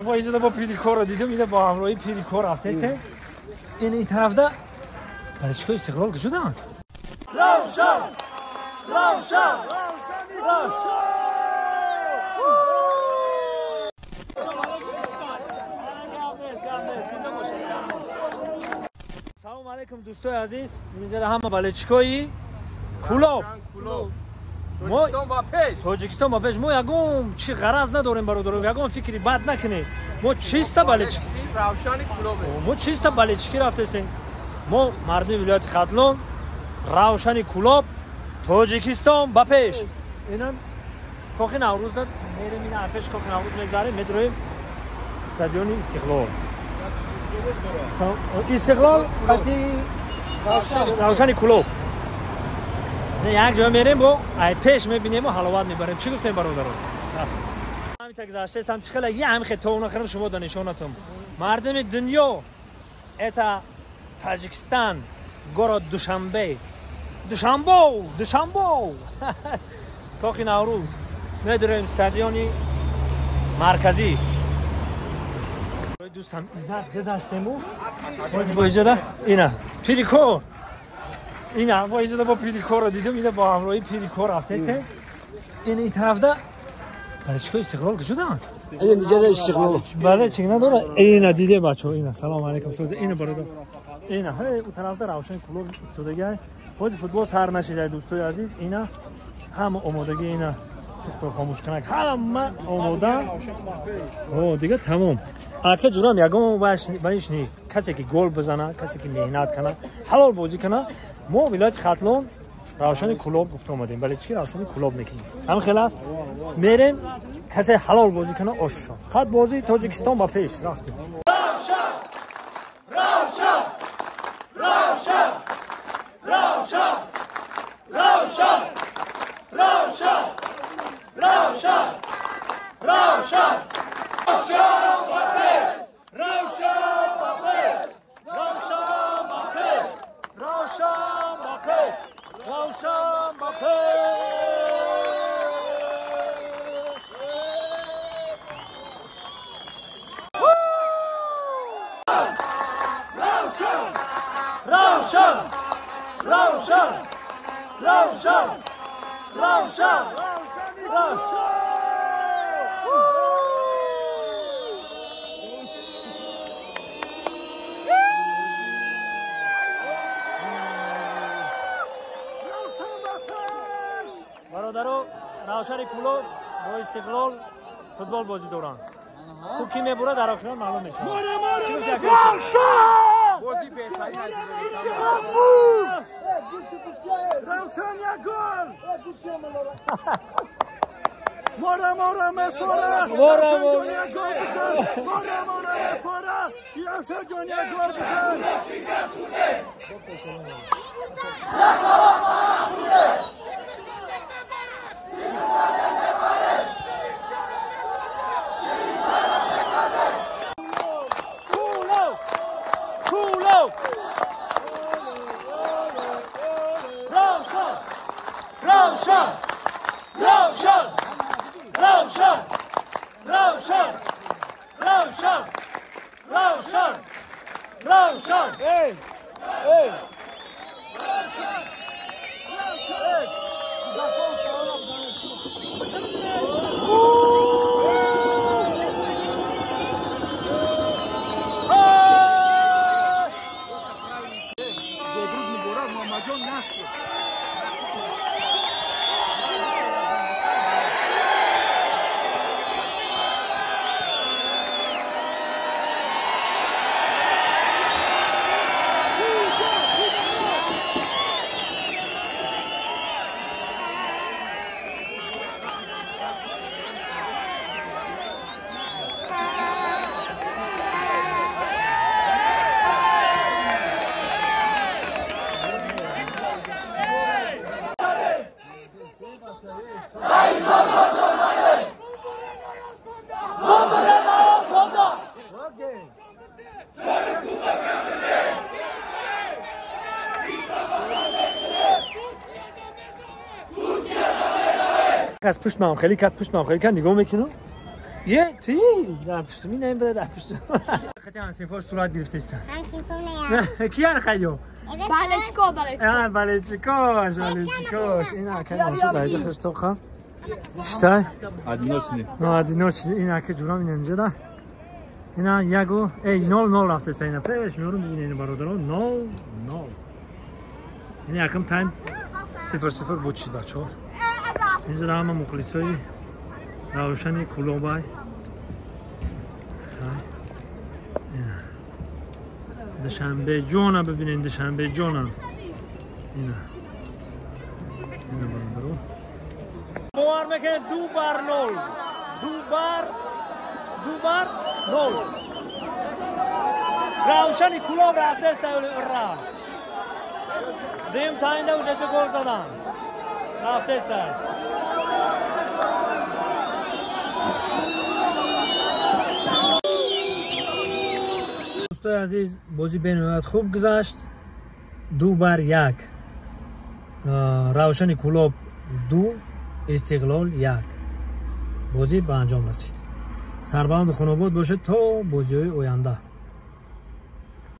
با اینجا با پیریکور رو دیدم، اینا با همراهی پیریکور رفته است. این طرف ده بچه‌ها استقلال کجا؟ روشن سلام علیکم دوستای عزیز، اینجا همه بالچکایی کلوب توجیکستان با پیش ما یگم چی غرض نداریم برادر، یگم فکری بد نکنید. ما چیستا بالچکی روشن کلوب، ما چیستا بالچکی رفتیم. ما مردم ولایت خاتلون روشن کلوب توجیکستان با پیش. اینا کوخی نوروز داد میریم، اینا پیش کوخی نوروز میگذاریم، میدرویم استادیون استقلال قطعی روشن کلوب. نه یک جا میریم با ای پیش میبینیم و حلاوت میبریم. چی گفتیم برادران؟ همین تا گذشته سم چخلا یه هم خطا نخرم شما دانشونتون مردم دنیا اتا تاجیکستان گورا دوشنبه کوخی نوروز میدریم استادیونی مرکزی. دوستم عزت گذاشتیم با اینجا اینا پیریکور، اینا با اینجا با پیریکور رو دیدم، اینا با همراهی پیریکور رفته است. این طرف ده بچه‌ها استقلال کجا؟ این میگه استقلال. بله چیکار نداره. اینا دیده بچه‌ها، اینا سلام علیکم سوز اینا برادر. اینا اون طرف ده روشن کلوب استودگی بازی فوتبال سر نشیده دوستای عزیز. اینا هم آمادگی اینا سوختار خاموش کنک همه آماده. او دیگه تمام. آخه جورم یگم باش نیست. کسی که گل بزنه، کسی که مهنت کنه، حلال بازی کنه. ما ولایت خاتلون روشن کلوب گفت اومدیم، ولی چی روشن کلوب میکنیم. هم خلاص میریم کسی حلال بازی کنه آشو. خط بازی تاجیکستان با پیش رفتیم. برادرو روشن کلوب با استقلال فوتبال بازی دوران تو کی میبره در آخر معلوم میشه. بازی بهترین روشن یک گل مورا مفورا مورا گل بزن مورا مفورا یاسر جان یک گل بزن. از پشت من خیلی کات پشت من خیلی کن نگاه میکنم یه تی در پشت می نیم بده در پشت خیلی همسینفاش صورت گرفته ایستن کی هر خیلی؟ بالچکاش اینا که نشد درجه خشتو خواهم شتای؟ عدینوچنی اینا که جورا می نمیجه ده اینا یکو ای 0-0 رفته است اینا پیش میارم ببینه این برادران 0-0 این یکم تایم 0-0 بود شد بچه ها اینجا همه مخلصای روشنی کلوبای دشنبه جونا ببینین دشنبه جونا اینا برادران موار میکنه 2-0 روشنی کلوب رفته است را دیم تاینده و جده گل زدن رفته است دوستای عزیز بازی بین‌المللی خوب گذشت 2-1 روشن کلوب 2 استقلال 1 بازی به انجام رسید سربلند خانواد باشد تا بازی‌های آینده